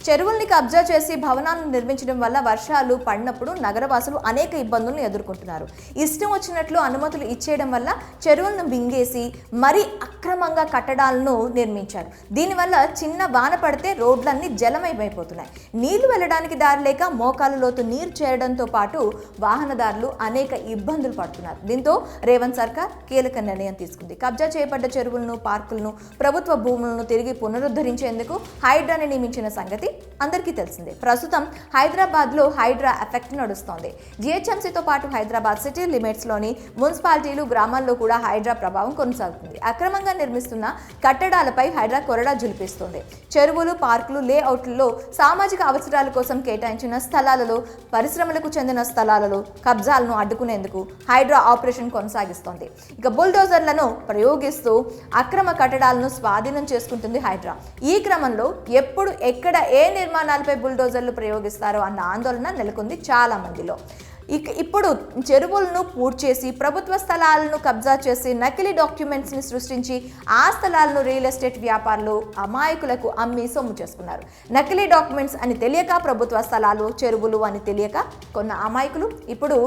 చెరువుల్ని కబ్జా చేసి భవనాలను నిర్మించడం వల్ల వర్షాలు పడినప్పుడు నగరవాసులు అనేక ఇబ్బందులను ఎదుర్కొంటున్నారు. ఇష్టం వచ్చినట్లు అనుమతులు ఇచ్చేయడం వల్ల చెరువులను మింగేసి మరీ అక్రమంగా కట్టడాలను నిర్మించారు. దీనివల్ల చిన్న వాన పడితే రోడ్లన్నీ జలమయమైపోతున్నాయి. నీళ్లు వెళ్ళడానికి దారి లేక మోకాలు లోతు నీరు చేరడంతో పాటు వాహనదారులు అనేక ఇబ్బందులు పడుతున్నారు. దీంతో రేవంత్ సర్కార్ కీలక నిర్ణయం తీసుకుంది. కబ్జా చేయబడ్డ చెరువులను, పార్కులను, ప్రభుత్వ భూములను తిరిగి పునరుద్ధరించేందుకు హైడ్రాని నియమించిన సంగతి అందరికీ తెలిసిందే. ప్రస్తుతం హైదరాబాద్లో హైడ్రా ఎఫెక్ట్ నడుస్తోంది. జిహెచ్ఎంసీతో పాటు హైదరాబాద్ సిటీ లిమిట్స్లోని మున్సిపాలిటీలు, గ్రామాల్లో కూడా హైడ్రా ప్రభావం కొనసాగుతుంది. అక్రమంగా నిర్మిస్తున్న కట్టడాలపై హైడ్రా కొరడా జులిపిస్తోంది. చెరువులు, పార్కులు, లేఅవుట్లలో సామాజిక అవసరాల కోసం కేటాయించిన స్థలాలలో, పరిశ్రమలకు చెందిన స్థలాలలో కబ్జాలను అడ్డుకునేందుకు హైడ్రా ఆపరేషన్ కొనసాగిస్తోంది. ఇక బుల్డోజర్లను ప్రయోగిస్తూ అక్రమ కట్టడాలను స్వాధీనం చేసుకుంటుంది హైడ్రా. ఈ క్రమంలో ఎప్పుడు ఎక్కడ ఏ నిర్మాణాలపై బుల్డోజర్లు ప్రయోగిస్తారో అన్న ఆందోళన నెలకొంది చాలా మందిలో. ఇప్పుడు చెరువులను పూడ్చేసి ప్రభుత్వ స్థలాలను కబ్జా చేసి నకిలీ డాక్యుమెంట్స్ని సృష్టించి ఆ స్థలాలను రియల్ ఎస్టేట్ వ్యాపారులు అమాయకులకు అమ్మి సొమ్ము చేసుకున్నారు. నకిలీ డాక్యుమెంట్స్ అని తెలియక, ప్రభుత్వ స్థలాలు, చెరువులు అని తెలియక కొన్న అమాయకులు ఇప్పుడు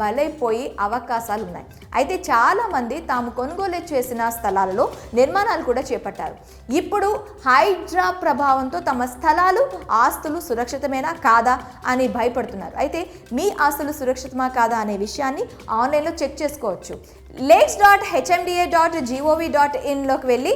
బలైపోయి అవకాశాలు ఉన్నాయి. అయితే చాలామంది తాము కొనుగోలు చేసిన స్థలాలలో నిర్మాణాలు కూడా చేపట్టారు. ఇప్పుడు హైడ్రా ప్రభావంతో తమ స్థలాలు, ఆస్తులు సురక్షితమేనా కాదా అని భయపడుతున్నారు. అయితే మీ ఆస్తులు సురక్షితమా కాదా అనే విషయాన్ని ఆన్లైన్లో చెక్ చేసుకోవచ్చు. lakes.hmda.gov.in వెళ్ళి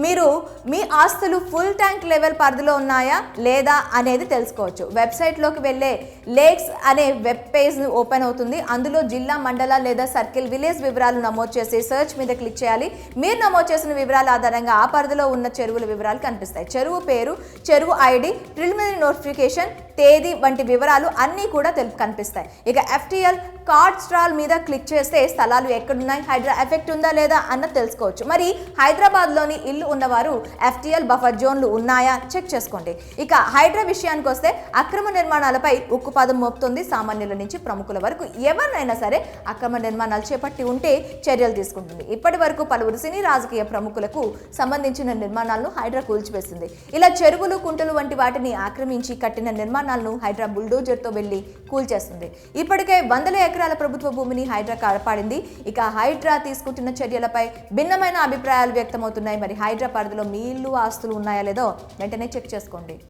మీరు మీ ఆస్తులు ఫుల్ ట్యాంక్ లెవెల్ పరిధిలో ఉన్నాయా లేదా అనేది తెలుసుకోవచ్చు. వెబ్సైట్లోకి వెళ్ళే లేక్స్ అనే వెబ్ పేజ్ ఓపెన్ అవుతుంది. అందులో జిల్లా, మండల లేదా సర్కిల్, విలేజ్ వివరాలు నమోదు చేసి సెర్చ్ మీద క్లిక్ చేయాలి. మీరు నమోదు చేసిన వివరాల ఆధారంగా ఆ పరిధిలో ఉన్న చెరువుల వివరాలు కనిపిస్తాయి. చెరువు పేరు, చెరువు ఐడి, ప్రిలిమినరీ నోటిఫికేషన్ తేదీ వంటి వివరాలు అన్నీ కూడా కనిపిస్తాయి. ఇక FTL కార్డ్స్ట్రాల్ మీద క్లిక్ చేస్తే స్థలాలు ఎక్కడున్నాయి, హైడ్రా ఎఫెక్ట్ ఉందా లేదా అన్నది తెలుసుకోవచ్చు. మరి హైదరాబాద్లోని ఇల్లు ఉన్నవారు FTL బఫర్ జోన్లు ఉన్నాయా చెక్ చేసుకోండి. ఇక హైడ్రా విషయానికి వస్తే అక్రమ నిర్మాణాలపై ఉక్కుపాదం మోపుతుంది. సామాన్యుల నుంచి ప్రముఖుల వరకు ఎవరినైనా సరే అక్రమ నిర్మాణాలు చేపట్టి ఉంటే చర్యలు తీసుకుంటుంది. ఇప్పటి వరకు పలువురు సినీ, రాజకీయ ప్రముఖులకు సంబంధించిన నిర్మాణాలను హైడ్రా కూల్చివేసింది. ఇలా చెరువులు, కుంటలు వంటి వాటిని ఆక్రమించి కట్టిన నిర్మాణాలను హైడ్రా బుల్డోజర్తో వెళ్లి కూల్చేస్తుంది. ఇప్పటికే వందల ఎకరాల ప్రభుత్వ భూమిని హైడ్రా కాపాడింది. ఇక హైడ్రా తీసుకుంటున్న చర్యలపై భిన్నమైన అభిప్రాయాలు వ్యక్తమవుతున్నాయి. మరి హైడ్రా పరిధిలో మీ ఇల్లు, ఆస్తులు ఉన్నాయా లేదో వెంటనే చెక్ చేసుకోండి.